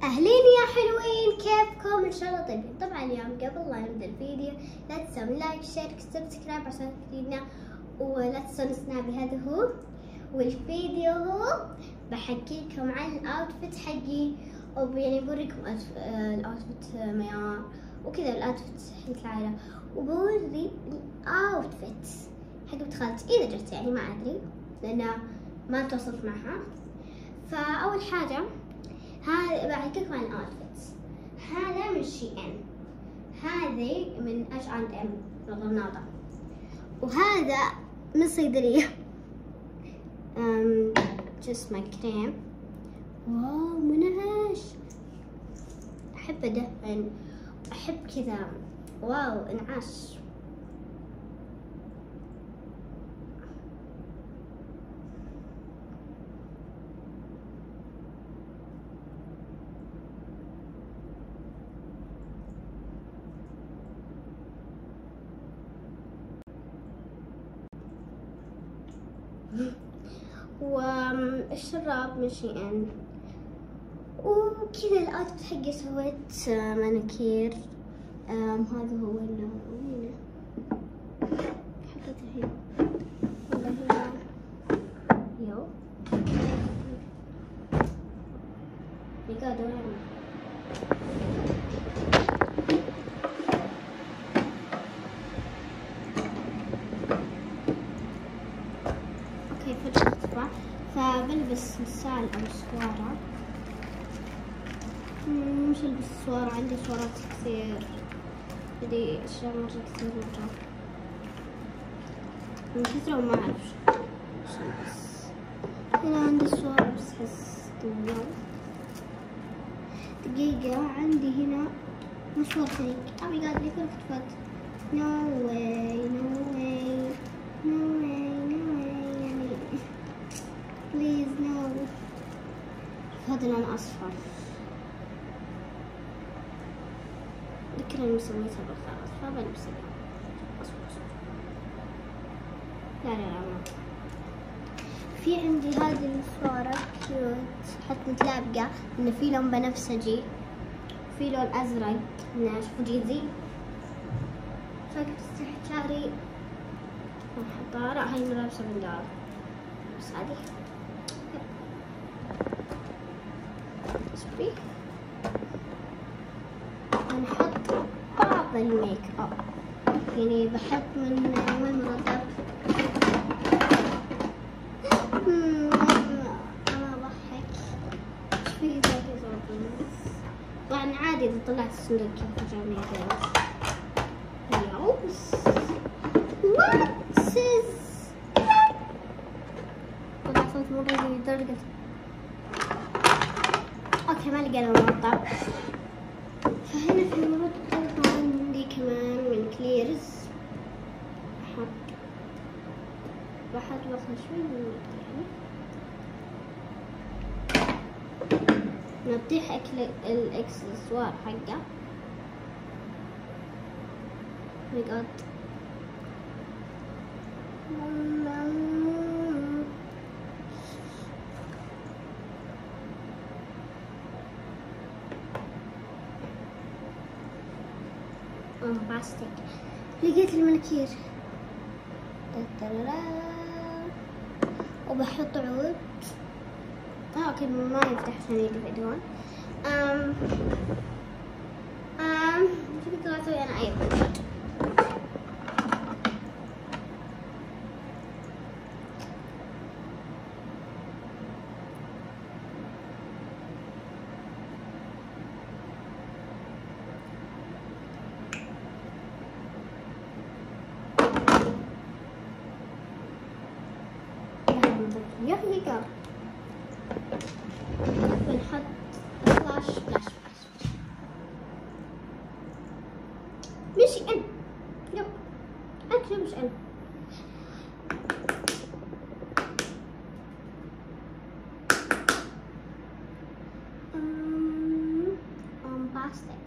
أهلين يا حلوين، كيفكم؟ إن شاء الله طيبين. طبعا اليوم قبل لا نبدأ الفيديو لا تنسون لايك شير سبسكرايب عشان تفيدنا، ولا تنسون سنابي. هذا هو، والفيديو هو بحكيكم عن الأوتفيت حقي، يعني بوريكم الأوتفيت ميار وكذا، الأوتفيت حق العائلة، وبوري الأوتفيت حق بنت خالتي إذا جت، يعني ما أدري لأن ما تواصلت معها. فأول حاجة هذا بحكيكم عن الأوتفيتس. هذا من SHEIN، هذه من H&M الغرناطة، وهذا من صيدلية اسمه كريم. واو منعش، أحب أدهن، أحب كذا. واو انعاش. والشراب من SHEIN، وكذا الأوتفيت حقي سويت مانيكير. هذا هو وينه؟ حطيته هنا ولا هنا؟ يو يقعدوا هنا. اوكي فجأة فبلبس نسال او سوارة. مش البس سوارة، عندي سوارات كثير، عندي اشياء مرة كثير مرة من كثرة وما اعرف شو البس. هنا عندي سوارة بس حس دقيقة، عندي هنا مشوار خليج. oh my god ليه كل اختفت؟ no way no way no way no way يعني please no. هذا لون اصفر، ذكر اني سويتها بالخلاص فبلبسها اصفر. لا ما في عندي هذه الصورة كيوت، حتى متلابقة انه في لون بنفسجي، في لون ازرق من فوجيزي. فكرت استحشاري وحطها. لا هاي ملابسة من دار بس هذه شوفي. نحط بعض الميك اب، يعني بحط من وين مرطب. انا اضحك شوفي طبعا عادي اذا طلعت الصندوق كيف جامعة جالس. طلع صوت مرة زي درجة. اوكي ما لقينا مرطب. فهنا في مرطب عندي كمان من كليرز. بحط بصل شوي من المرطب، يعني نطيح الاكسسوار حقه. بجد باستيك. لقيت المنكير وبحط عود. اوكي ما يفتح عشان يدفدون. شو كنت اسوي انا ايضا؟ يحيقا بنحط فلاش مش ان يب اكل مش ان. باستيك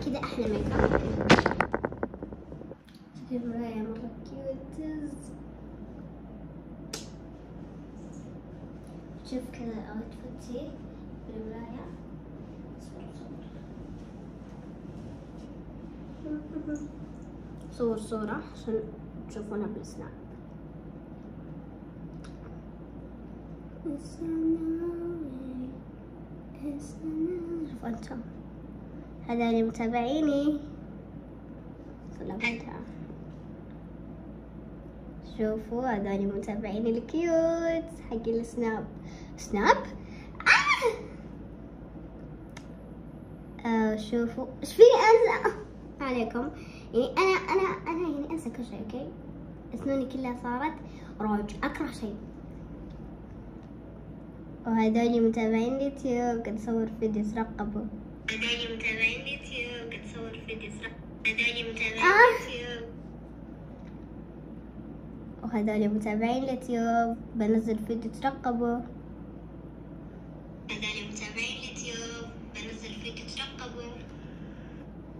كذا احلى ميك اب. المراية مرة كيوت. شوف كذا اوتفيتي بالمراية. صور صورة عشان تشوفونها بالسناب. شوفوا انتم هذول متابعيني. شوفوا هذول متابعيني الكيوت حقي السناب. سناب شوفوا ايش فيني انسى عليكم. يعني انا يعني انسى كل شيء. اوكي اسنوني كلها صارت روج. اكره شيء. وهذول متابعين اليوتيوب قد صور فيديو ترقبوا. هذول متابعين اليوتيوب قد صور فيديو ترقبوا. هذول متابعين اليوتيوب. وهذول متابعين اليوتيوب بنزل فيديو ترقبوا. هذول متابعين اليوتيوب بنزل فيديو ترقبوا.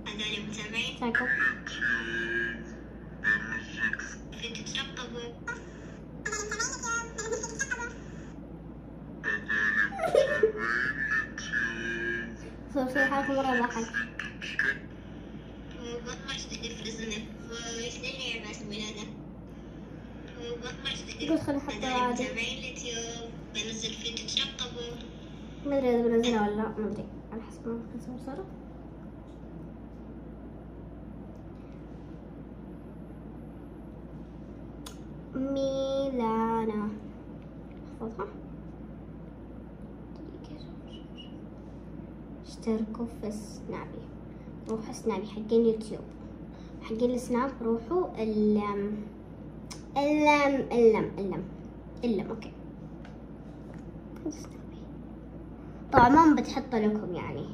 هذول متابعين اليوتيوب فيديو ترقبوا. صوتي حالكم مرة ضحك. قلت خلي حتى عادي. بنزل فيديو ترقبوا. ما ادري اذا بنزلها ولا لا. ما ادري على حسب ما نصور صورة. ميلانا احفظها. اشتركوا في سنابي. روحوا سنابي حقين يوتيوب. حقين السناب روحوا اللم اوكي. طبعا ما بتحط لكم يعني.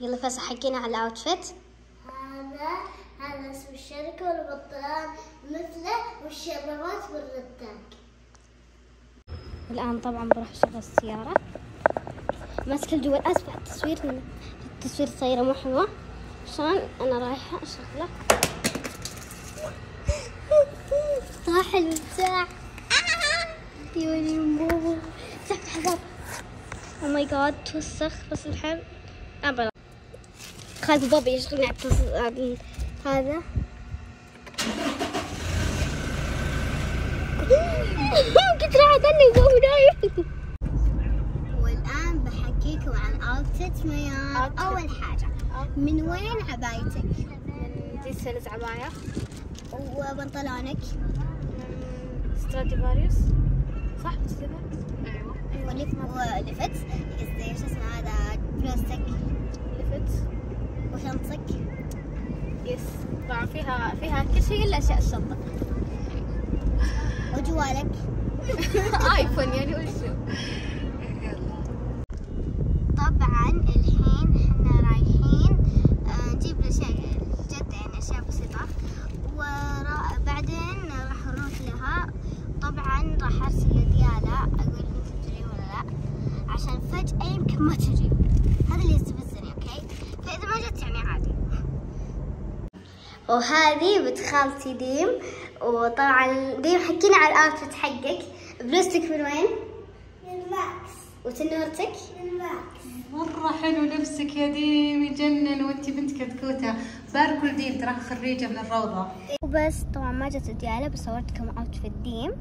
يلا فاس حكينا على الاوتفيت. هذا اسم الشركة والبطلان مثله والشربات والرتاك. الآن طبعا بروح أشغل السيارة. ماسكة الجوال. أسفة التصوير صايرة مو حلوة عشان أنا رايحة أشغله. راح المفتاح. يوني بوبو تحت حذر. او ماي جاد توسخ بس الحين ابدا. خالد بابا يشغلني على هذا. كنت راح اغني وبابا نايم. والان بحكيكم عن اوتفيت ميار. اول حاجه من وين عبايتك؟ من دي سيلز عبايه. وبنطلونك ستراديفاريوس صح؟ ايوه ولفت قصدي شو اسمه هذا بلاستيك لفت. وشنطتك يس طبعا فيها كل شيء الا اشياء الشنطه. وجوالك ايفون يعني وشو. طبعا الحين احنا رايحين نجيب الاشياء جد يعني اشياء بسيطه وبعدين راح نروح لها. طبعا راح ارسل لديالا اقول انت تجي ولا لا عشان فجأة يمكن ما تجي. هذا اللي يستفزني. اوكي فاذا ما جت يعني عادي. وهذه بنت خالتي ديم. وطبعا ديم حكينا على الاوتفيت حقك. بلوزتك من وين؟ من ماكس. وتنورتك؟ من ماكس. مرة حلو لبسك يا ديم يجنن وانتي بنت كتكوتة. باركوا لديم تراها خريجة من الروضة. وبس طبعا ما جت ديالا بس صورتكم اوتفيت ديم.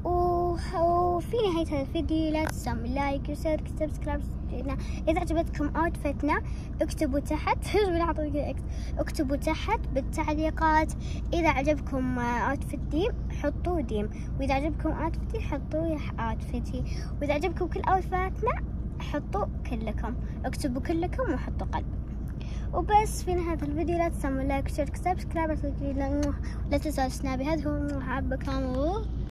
وفي نهاية هذا الفيديو لا تنسوا لايك وشير وسبسكرايب. إذا عجبتكم اوتفيتنا اكتبوا تحت اكتبوا تحت بالتعليقات. إذا عجبكم اوتفيت ديم حطوا ديم. وإذا عجبكم اوتفيتي حطوا اوتفيتي. وإذا عجبكم كل اوتفيتنا حطوا كلكم. اكتبوا كلكم وحطوا قلب. وبس في نهاية الفيديو لا تنسوا لايك وشير وسبسكرايب. لا تنسوا سنابي. هذا هو حبكم.